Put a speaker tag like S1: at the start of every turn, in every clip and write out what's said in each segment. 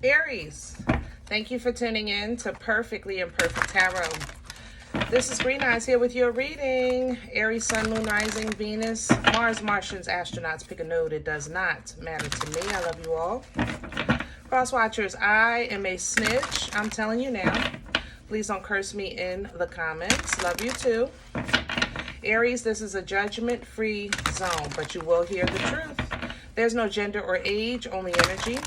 S1: Aries, thank you for tuning in to Perfectly Imperfect Tarot. This is Green Eyes here with your reading. Aries, Sun, Moon, Rising, Venus, Mars, Martians, astronauts. Pick a node. It does not matter to me. I love you all. Cross watchers, I am a snitch. I'm telling you now. Please don't curse me in the comments. Love you too. Aries, this is a judgment-free zone, but you will hear the truth. There's no gender or age, only energy.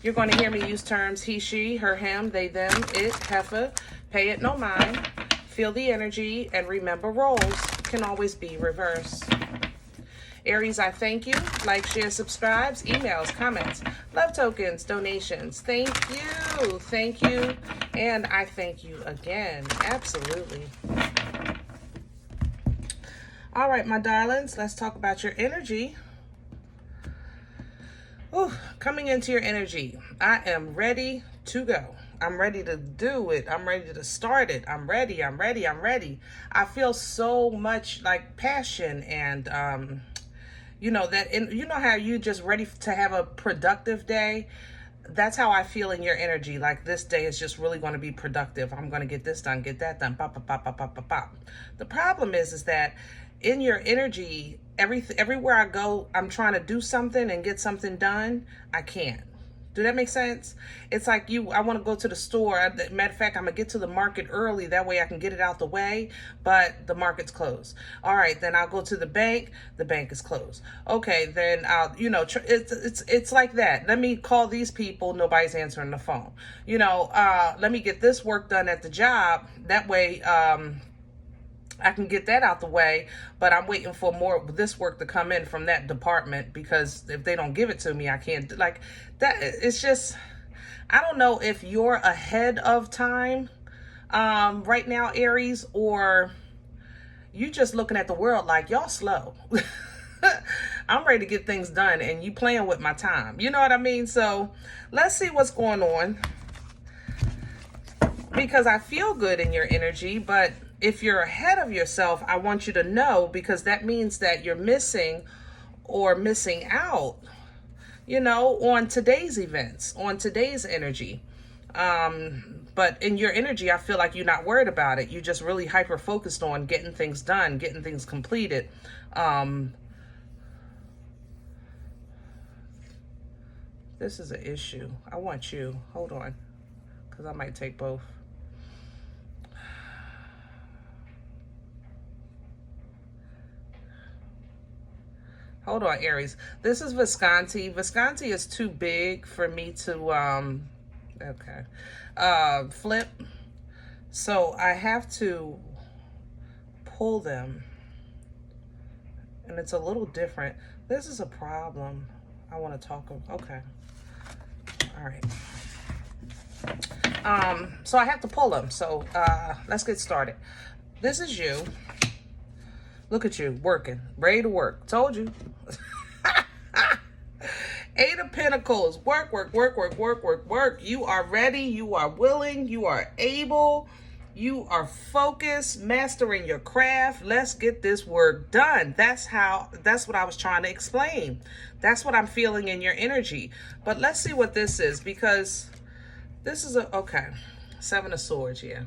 S1: You're going to hear me use terms he, she, her, him, they, them, it, heifer. Pay it no mind. Feel the energy, and remember roles can always be reversed. Aries, I thank you. Like, share, subscribes, emails, comments, love tokens, donations. Thank you. Thank you. And I thank you again. Absolutely. All right, my darlings, let's talk about your energy. Ooh, coming into your energy, I am ready to go. I'm ready to do it. I'm ready to start it. I'm ready. I feel so much like passion and, you know, you know how you just ready to have a productive day? That's how I feel in your energy. Like this day is just really going to be productive. I'm going to get this done, get that done, pop, pop, pop, pop, pop, pop, pop. The problem is that in your energy, everywhere I go, I'm trying to do something and get something done. I can't. Do that make sense? It's like I want to go to the store. Matter of fact, I'm going to get to the market early. That way I can get it out the way, but the market's closed. All right, then I'll go to the bank. The bank is closed. Okay, then I'll, you know, it's like that. Let me call these people. Nobody's answering the phone. You know, let me get this work done at the job. That way, I can get that out the way, but I'm waiting for more of this work to come in from that department, because if they don't give it to me, I can't, like that. It's just, I don't know if you're ahead of time right now, Aries, or you just looking at the world like y'all slow. I'm ready to get things done and you playing with my time. You know what I mean? So let's see what's going on, because I feel good in your energy, but if you're ahead of yourself, I want you to know, because that means that you're missing or missing out, you know, on today's events, on today's energy. But in your energy, I feel like you're not worried about it. You're just really hyper focused on getting things done, getting things completed. This is an issue. I want you, hold on, because I might take both. Hold on, Aries. This is Visconti. Visconti is too big for me to, flip. So I have to pull them. And it's a little different. This is a problem. I want to talk. Okay. All right. So I have to pull them. So let's get started. This is you. Look at you, working, ready to work. Told you. Eight of Pentacles. Work, work, work, work, work, work, work. You are ready. You are willing. You are able. You are focused, mastering your craft. Let's get this work done. That's what I was trying to explain. That's what I'm feeling in your energy. But let's see what this is, because this is okay. Seven of Swords, yeah.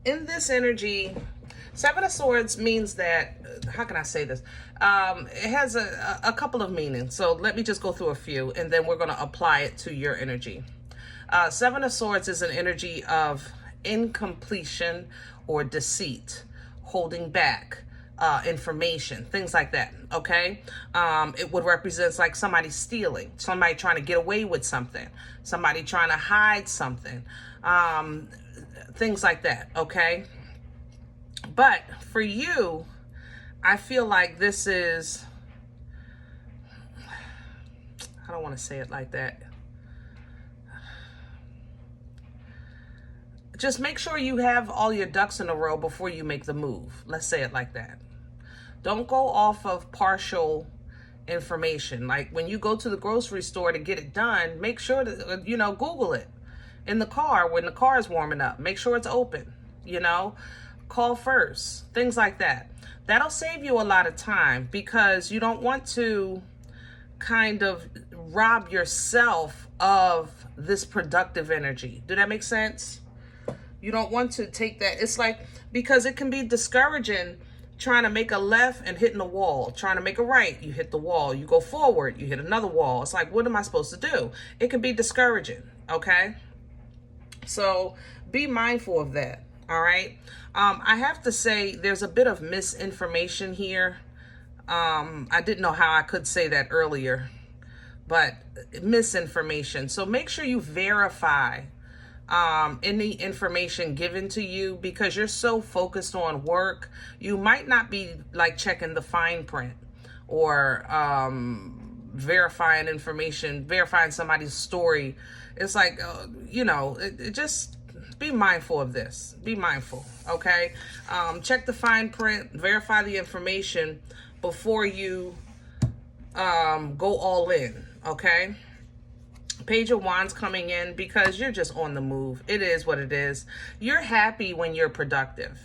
S1: In this energy, Seven of Swords means that, how can I say this? It has a couple of meanings. So let me just go through a few, and then we're going to apply it to your energy. Seven of Swords is an energy of incompletion or deceit, holding back information, things like that, okay? It would represent like somebody stealing, somebody trying to get away with something, somebody trying to hide something, things like that, okay? But for you, I feel like this is, I don't want to say it like that. Just make sure you have all your ducks in a row before you make the move. Let's say it like that. Don't go off of partial information. Like when you go to the grocery store to get it done, make sure that, you know, Google it. In the car, when the car is warming up, make sure it's open, you know, call first, things like that. That'll save you a lot of time, because you don't want to kind of rob yourself of this productive energy. Do that make sense? You don't want to take that. It's like, because it can be discouraging trying to make a left and hitting a wall. Trying to make a right, you hit the wall. You go forward, you hit another wall. It's like, what am I supposed to do? It can be discouraging, okay? So be mindful of that, all right? I have to say there's a bit of misinformation here. I didn't know how I could say that earlier, but misinformation. So make sure you verify any information given to you, because you're so focused on work. You might not be like checking the fine print or verifying information, verifying somebody's story. It's like, just be mindful of this. Be mindful, okay? Check the fine print, verify the information before you go all in, okay? Page of Wands coming in because you're just on the move. It is what it is. You're happy when you're productive.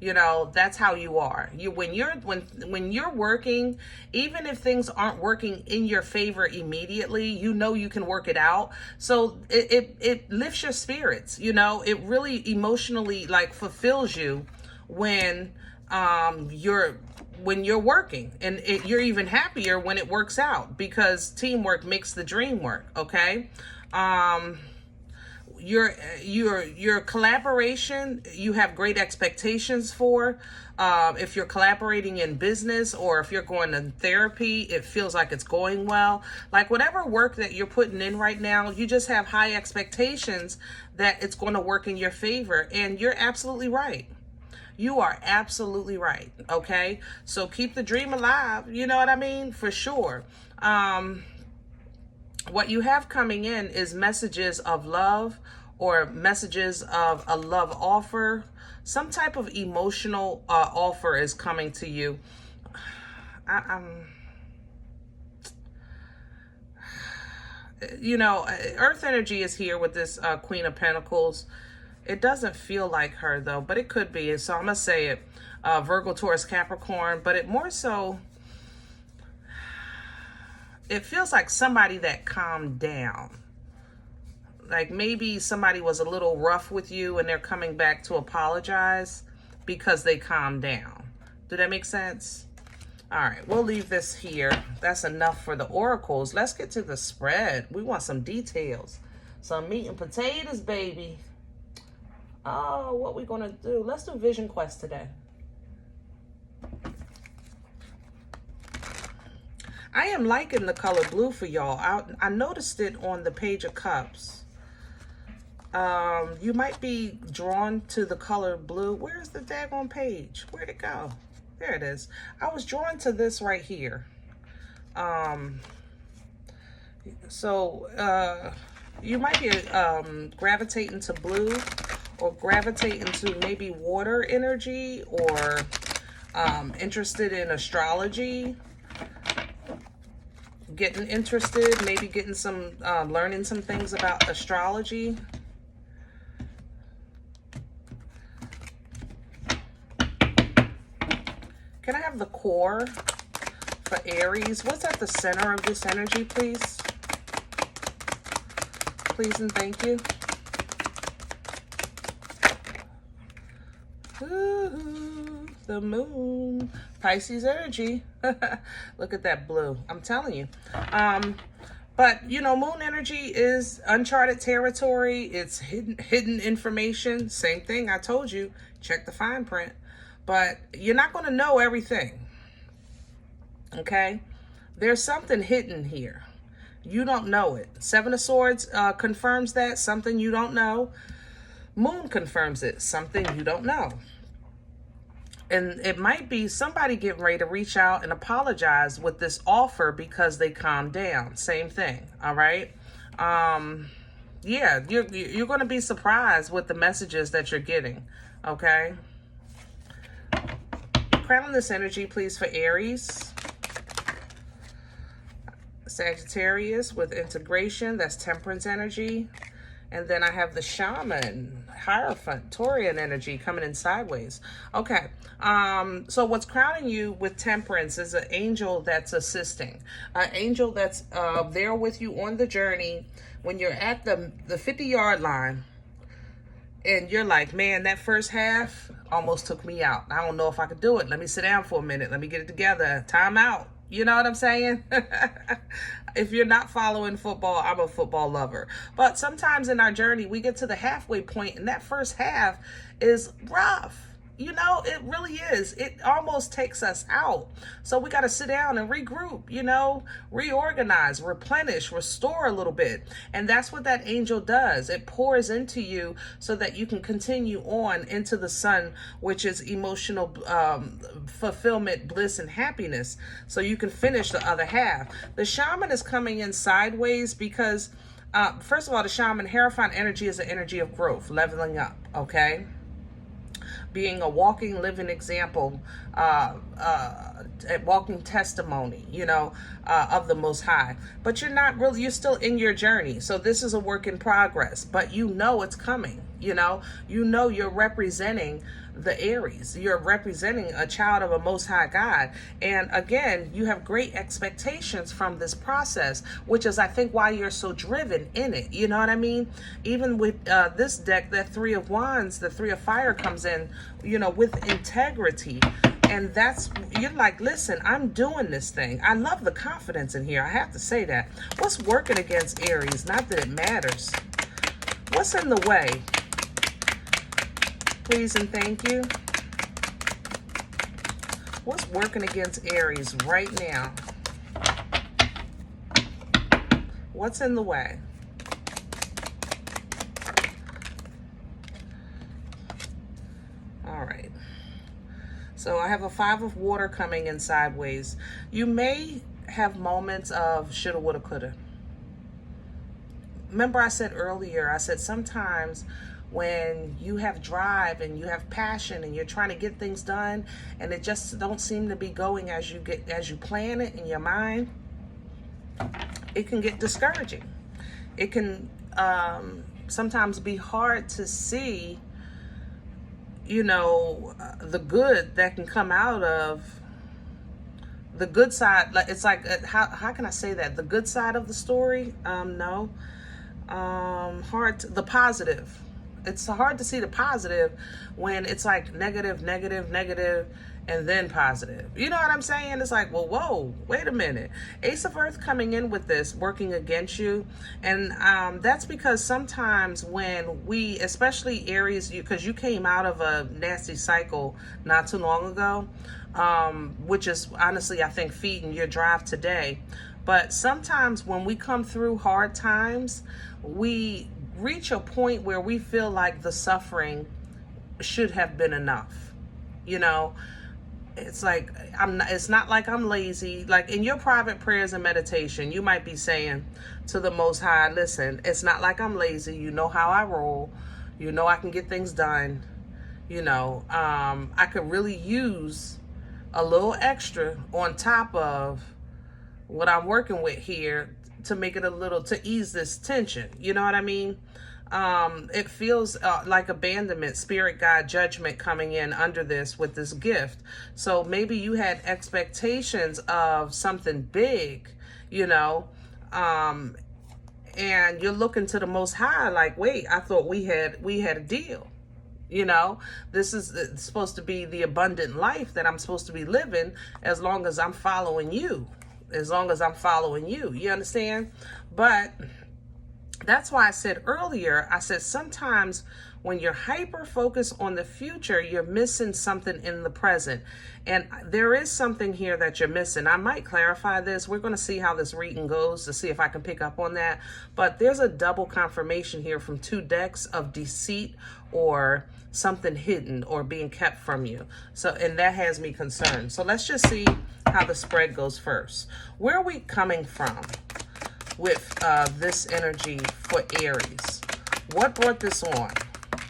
S1: You know, that's how you are. When you're working, even if things aren't working in your favor immediately, you know you can work it out. So it lifts your spirits. You know, it really emotionally like fulfills you when you're working, and you're even happier when it works out, because teamwork makes the dream work. Okay. Your collaboration, you have great expectations for. If you're collaborating in business, or if you're going to therapy, it feels like it's going well. Like whatever work that you're putting in right now, you just have high expectations that it's going to work in your favor. And you're absolutely right. You are absolutely right. Okay. So keep the dream alive. You know what I mean? For sure. What you have coming in is messages of love, or messages of a love offer. Some type of emotional offer is coming to you. Earth energy is here with this Queen of Pentacles. It doesn't feel like her though, but it could be. So I'm going to say it, Virgo, Taurus, Capricorn, but it more so, it feels like somebody that calmed down. Like maybe somebody was a little rough with you and they're coming back to apologize because they calmed down. Did that make sense? All right, we'll leave this here. That's enough for the oracles. Let's get to the spread. We want some details. Some meat and potatoes, baby. Oh, what we gonna do? Let's do Vision Quest today. I am liking the color blue for y'all. I noticed it on the Page of Cups. You might be drawn to the color blue. Where's the daggone page? Where'd it go? There it is. I was drawn to this right here. You might be gravitating to blue, or gravitating to maybe water energy, or interested in astrology. Getting interested, maybe getting some, learning some things about astrology. Can I have the core for Aries? What's at the center of this energy, please? Please and thank you. Ooh, the moon. Pisces energy. Look at that blue. I'm telling you. But, moon energy is uncharted territory. It's hidden information. Same thing. I told you. Check the fine print. But you're not going to know everything. Okay? There's something hidden here. You don't know it. Seven of Swords confirms that. Something you don't know. Moon confirms it. Something you don't know. And it might be somebody getting ready to reach out and apologize with this offer because they calmed down. Same thing. All right? Yeah, you're going to be surprised with the messages that you're getting. Okay? Crown this energy, please, for Aries. Sagittarius with integration. That's temperance energy. And then I have the shaman, Hierophant, Taurian energy coming in sideways. Okay. So what's crowning you with temperance is an angel that's assisting, an angel that's there with you on the journey when you're at the 50-yard line. And you're like, man, that first half almost took me out. I don't know if I could do it. Let me sit down for a minute. Let me get it together. Time out. You know what I'm saying? If you're not following football, I'm a football lover. But sometimes in our journey, we get to the halfway point, and that first half is rough. You know, it really is. It almost takes us out. So we got to sit down and regroup, you know, reorganize, replenish, restore a little bit. And that's what that angel does. It pours into you so that you can continue on into the sun, which is emotional fulfillment, bliss, and happiness. So you can finish the other half. The shaman is coming in sideways because, first of all, the shaman, Hierophant energy is the energy of growth, leveling up, okay? Being a walking, living example, a walking testimony, you know, of the Most High. But you're not really, you're still in your journey. So this is a work in progress, but you know it's coming, you know you're representing the Aries. You're representing a child of a Most High God. And again, you have great expectations from this process, which is, I think, why you're so driven in it. You know what I mean? Even with this deck, that Three of Wands, the Three of Fire comes in, you know, with integrity. And that's, you're like, listen, I'm doing this thing. I love the confidence in here. I have to say that. What's working against Aries? Not that it matters. What's in the way? Please and thank you. What's working against Aries right now? What's in the way? All right. So I have a Five of Water coming in sideways. You may have moments of shoulda, woulda, coulda. Remember I said earlier, I said sometimes when you have drive and you have passion and you're trying to get things done and it just don't seem to be going as you plan it in your mind, it can get discouraging. It can sometimes be hard to see, you know, the good that can come out of the good side. Like, it's like, how can I say that? The good side of the story? No. The positive. It's hard to see the positive when it's like negative, negative, negative, and then positive. You know what I'm saying? It's like, well, whoa, wait a minute. Ace of Earth coming in with this, working against you. And that's because sometimes when we, especially Aries, because you came out of a nasty cycle not too long ago, which is honestly, I think, feeding your drive today. But sometimes when we come through hard times, we reach a point where we feel like the suffering should have been enough. You know, it's like, it's not like I'm lazy. Like in your private prayers and meditation, you might be saying to the Most High, listen, it's not like I'm lazy. You know how I roll. You know I can get things done. You know, I could really use a little extra on top of what I'm working with here to make it a little, to ease this tension. You know what I mean? It feels like abandonment, spirit guide, judgment coming in under this with this gift. So maybe you had expectations of something big, you know, and you're looking to the Most High like, wait, I thought we had a deal. You know, this is supposed to be the abundant life that I'm supposed to be living as long as I'm following you. As long as I'm following you. You understand? But that's why I said earlier, I said sometimes when you're hyper focused on the future, you're missing something in the present. And there is something here that you're missing. I might clarify this. We're going to see how this reading goes to see if I can pick up on that. But there's a double confirmation here from two decks of deceit or something hidden or being kept from you. So, and that has me concerned. So let's just see how the spread goes first. Where are we coming from with this energy for Aries? What brought this on?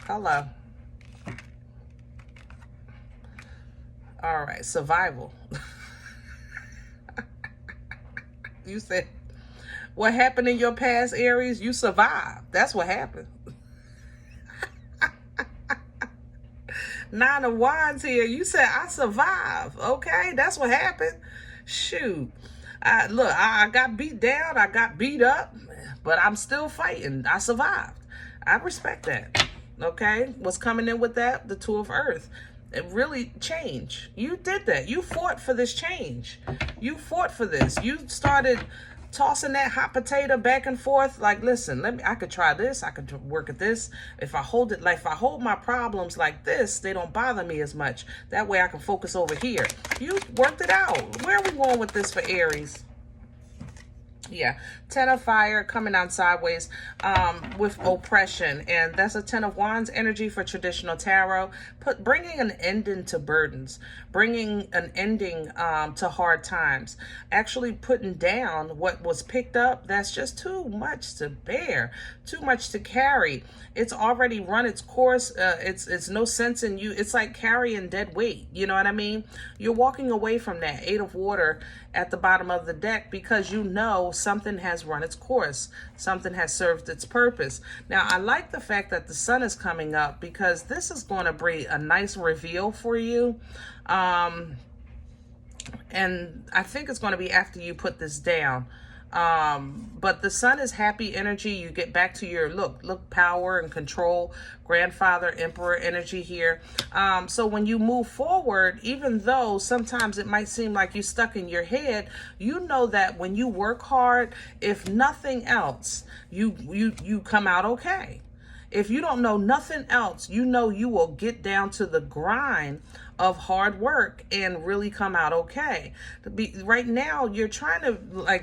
S1: Hello. All right, survival. You said, What happened in your past, Aries? You survived. That's what happened. Nine of Wands here. You said, I survived. Okay, that's what happened. Shoot. I got beat down. I got beat up. But I'm still fighting. I survived. I respect that. Okay? What's coming in with that? The Two of Earth. It really changed. You did that. You fought for this change. You fought for this. You started tossing that hot potato back and forth. Like, listen, I could try this. I could work at this. If I hold my problems like this, they don't bother me as much. That way I can focus over here. You worked it out. Where are we going with this for Aries? Yeah, Ten of Fire coming down sideways with oppression. And that's a Ten of Wands energy for traditional tarot. Bringing an ending to burdens. Bringing an ending to hard times. Actually putting down what was picked up. That's just too much to bear. Too much to carry. It's already run its course. It's no sense in you. It's like carrying dead weight. You know what I mean? You're walking away from that. Eight of Water at the bottom of the deck because you know something has run its course. Something has served its purpose. Now, I like the fact that the sun is coming up because this is going to bring a nice reveal for you. And I think it's going to be after you put this down. But the sun is happy energy. You get back to your look, power and control, grandfather, emperor energy here. So when you move forward, even though sometimes it might seem like you're stuck in your head, you know that when you work hard, if nothing else, you come out okay. If you don't know nothing else, you know you will get down to the grind of hard work and really come out okay. Right now, you're trying to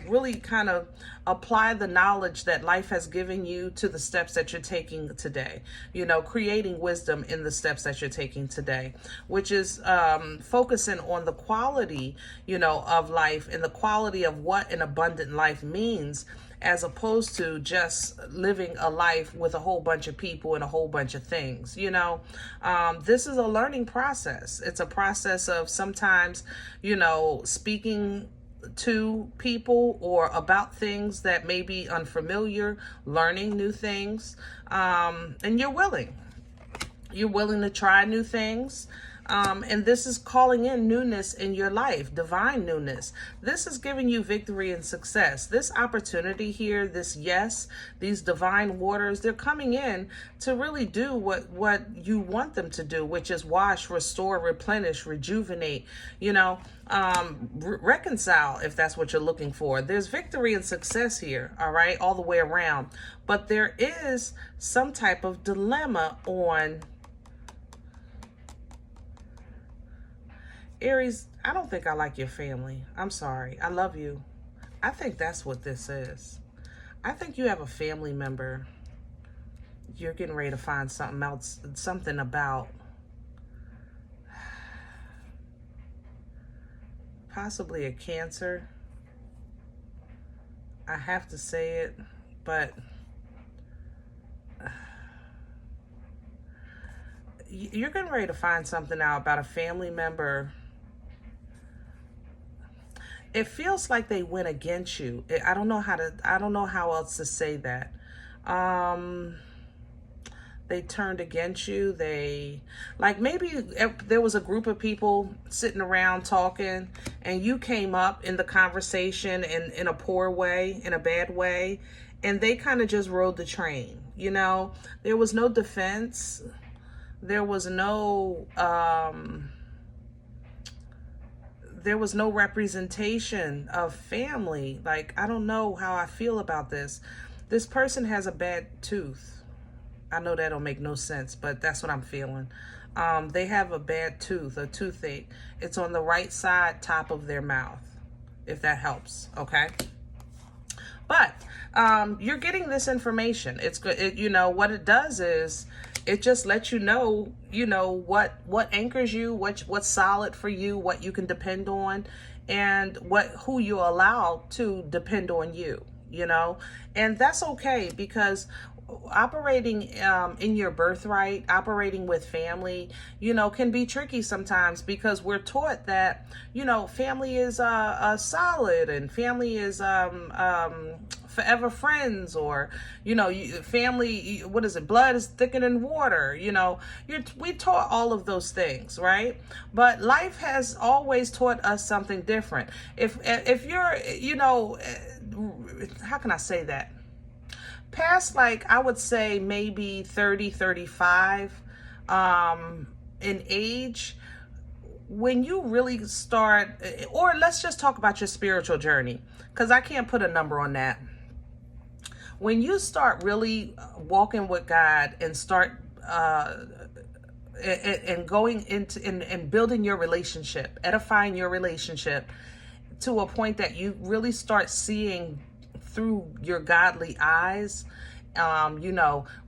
S1: really kind of apply the knowledge that life has given you to the steps that you're taking today. You know, creating wisdom in the steps that you're taking today, which is focusing on the quality, of life and the quality of what an abundant life means, as opposed to just living a life with a whole bunch of people and a whole bunch of things. This is a learning process. It's a process of sometimes, speaking to people or about things that may be unfamiliar, learning new things, and you're willing to try new things. And this is calling in newness in your life, divine newness. This is giving you victory and success. This opportunity here, these divine waters, they're coming in to really do what you want them to do, which is wash, restore, replenish, rejuvenate, reconcile, if that's what you're looking for. There's victory and success here, all right, all the way around. But there is some type of dilemma on Aries. I don't think I like your family. I'm sorry. I love you. I think that's what this is. I think you have a family member you're getting ready to find something else, something about. Possibly a Cancer. I have to say it, but you're getting ready to find something out about a family member. It feels like they went against you. I don't know how else to say that. They turned against you. Maybe there was a group of people sitting around talking and you came up in the conversation in a poor way, in a bad way, and they kind of just rode the train. There was no defense. There was no representation of family. I don't know how I feel about this. This person has a bad tooth. I know that don't make no sense, but that's what I'm feeling. They have a bad tooth, a toothache. It's on the right side, top of their mouth, if that helps, okay? But you're getting this information. It's good. What it does is it just lets you know, what anchors you, what's solid for you, what you can depend on, and who you allow to depend on you, and that's okay, because operating in your birthright, operating with family, can be tricky sometimes, because we're taught that, family is solid, and family is forever friends, or, family, what is it? Blood is thicker than water. We taught all of those things, right? But life has always taught us something different. If you're, how can I say that? Past, like, I would say maybe 30, 35 in age, when you really start, or let's just talk about your spiritual journey, because I can't put a number on that. When you start really walking with God and start and going into and building your relationship, edifying your relationship to a point that you really start seeing through your godly eyes,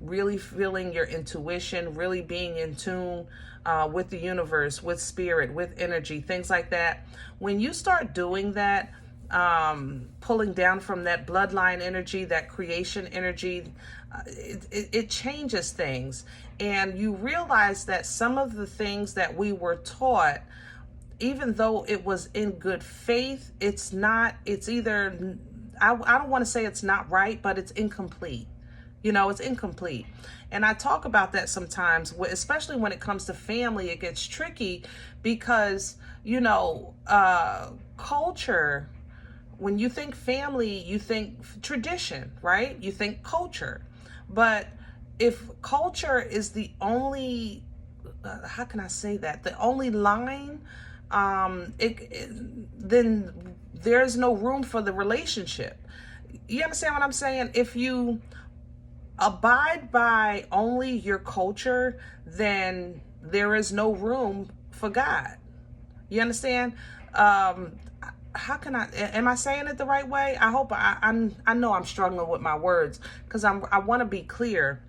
S1: really feeling your intuition, really being in tune with the universe, with spirit, with energy, things like that. When you start doing that, pulling down from that bloodline energy, that creation energy, it changes things. And you realize that some of the things that we were taught, even though it was in good faith, it's either, I don't want to say it's not right, but it's incomplete. It's incomplete. And I talk about that sometimes, especially when it comes to family. It gets tricky because, culture, when you think family, you think tradition, right? You think culture. But if culture is the only, how can I say that? The only line, then there's no room for the relationship. You understand what I'm saying? If you abide by only your culture, then there is no room for God. You understand? How can am I saying it the right way? I hope I know I'm struggling with my words, because I want to be clear,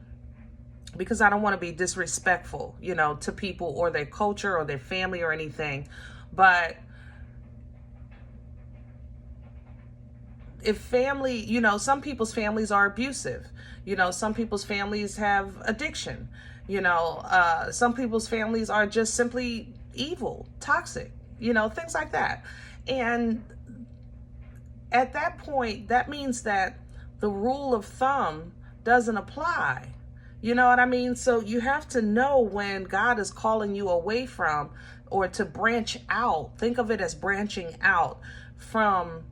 S1: because I don't want to be disrespectful, to people or their culture or their family or anything. But if family, some people's families are abusive, some people's families have addiction, some people's families are just simply evil, toxic, things like that. And at that point, that means that the rule of thumb doesn't apply. You know what I mean? So you have to know when God is calling you away from, or to branch out. Think of it as branching out from,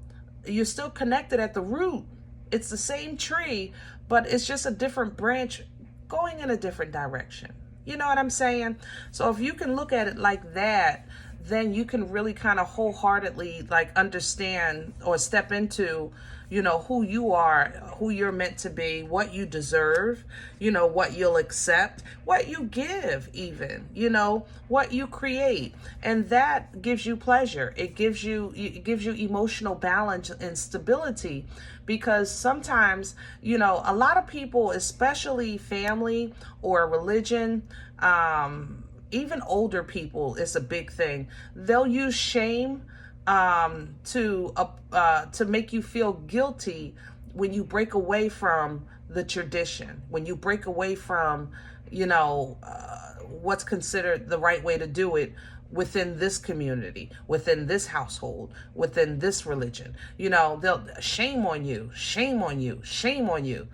S1: you're still connected at the root. It's the same tree, but it's just a different branch going in a different direction. You know what I'm saying? So if you can look at it like that, then you can really kind of wholeheartedly understand or step into, who you are, who you're meant to be, what you deserve, what you'll accept, what you give even, what you create. And that gives you pleasure. It gives you emotional balance and stability, because sometimes, a lot of people, especially family or religion, even older people, it's a big thing. They'll use shame to make you feel guilty when you break away from the tradition, when you break away from, what's considered the right way to do it within this community, within this household, within this religion. They'll shame on you, shame on you, shame on you.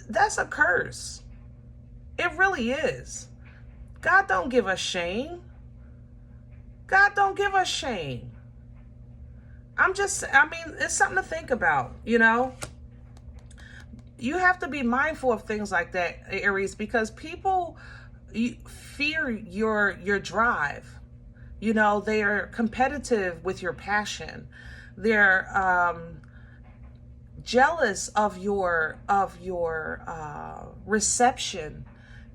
S1: That's a curse. It really is. God don't give us shame. God don't give us shame. It's something to think about, You have to be mindful of things like that, Aries, because people fear your drive. They are competitive with your passion. They're jealous of your reception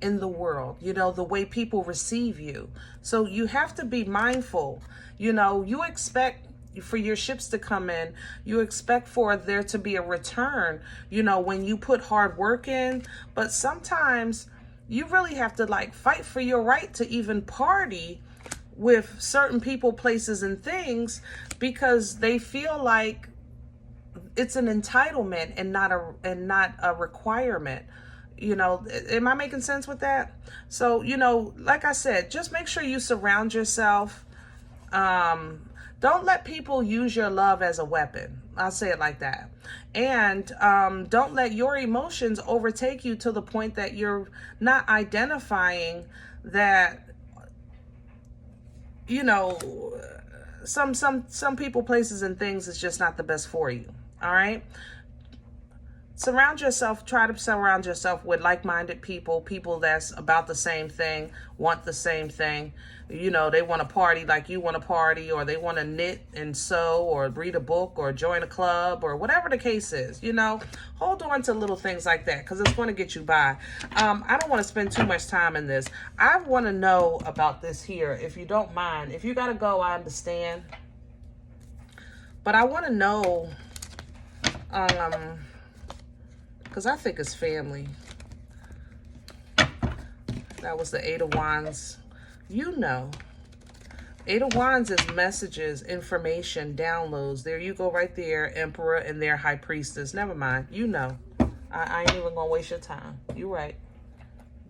S1: in the world, the way people receive you. So you have to be mindful. You expect for your ships to come in, you expect for there to be a return, when you put hard work in. But sometimes you really have to fight for your right to even party with certain people, places, and things, because they feel like it's an entitlement and not a requirement. You know, am I making sense with that? So, you know, like I said, just make sure you surround yourself. Don't let people use your love as a weapon. I'll say it like that. And don't let your emotions overtake you to the point that you're not identifying that, you know, some people, places, and things is just not the best for you. All right. Surround yourself, try to surround yourself with like-minded people, people that's about the same thing, want the same thing. You know, they want to party like you want to party, or they want to knit and sew, or read a book, or join a club, or whatever the case is. You know, hold on to little things like that, because it's going to get you by. I don't want to spend too much time in this. I want to know about this here, if you don't mind. If you got to go, I understand. But I want to know, because I think it's family. That was the Eight of Wands. You know. Eight of Wands is messages, information, downloads. There you go right there, Emperor and their High Priestess. Never mind. You know. I ain't even going to waste your time. You right.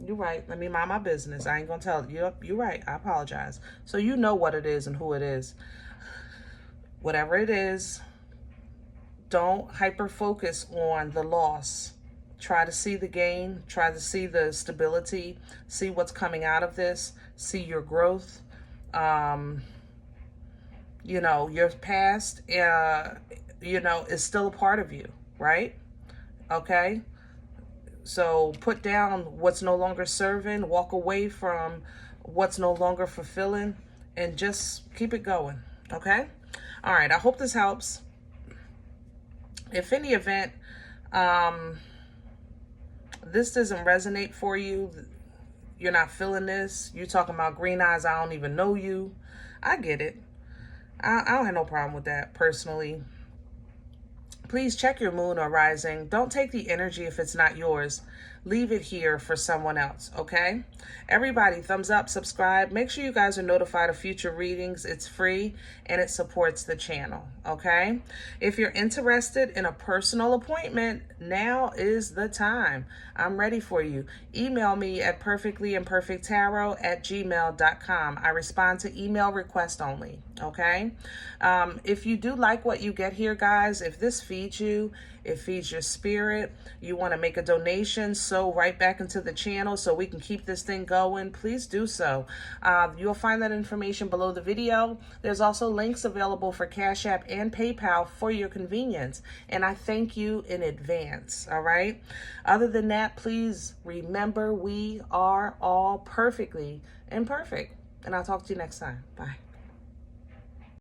S1: You right. Let me mind my business. I ain't going to tell you. You're right. I apologize. So you know what it is and who it is. Whatever it is, don't hyper-focus on the loss. Try to see the gain, try to see the stability, see what's coming out of this, see your growth. You know, your past, you know, is still a part of you, right? Okay? So put down what's no longer serving, walk away from what's no longer fulfilling, and just keep it going, okay? All right, I hope this helps. If any event, this doesn't resonate for you, you're not feeling this, you're talking about green eyes, I don't even know you, I get it. I don't have no problem with that, personally. Please check your moon or rising. Don't take the energy if it's not yours. Leave it here for someone else, okay? Everybody, thumbs up, subscribe. Make sure you guys are notified of future readings. It's free and it supports the channel, okay? If you're interested in a personal appointment, now is the time. I'm ready for you. Email me at perfectlyimperfecttarot@gmail.com. I respond to email requests only, okay? If you do like what you get here, guys, if this feeds you, it feeds your spirit, you want to make a donation, so right back into the channel so we can keep this thing going, please do so. You'll find that information below the video. There's also links available for Cash App and PayPal for your convenience, and I thank you in advance, all right? Other than that, please remember we are all perfectly imperfect, and I'll talk to you next time. Bye.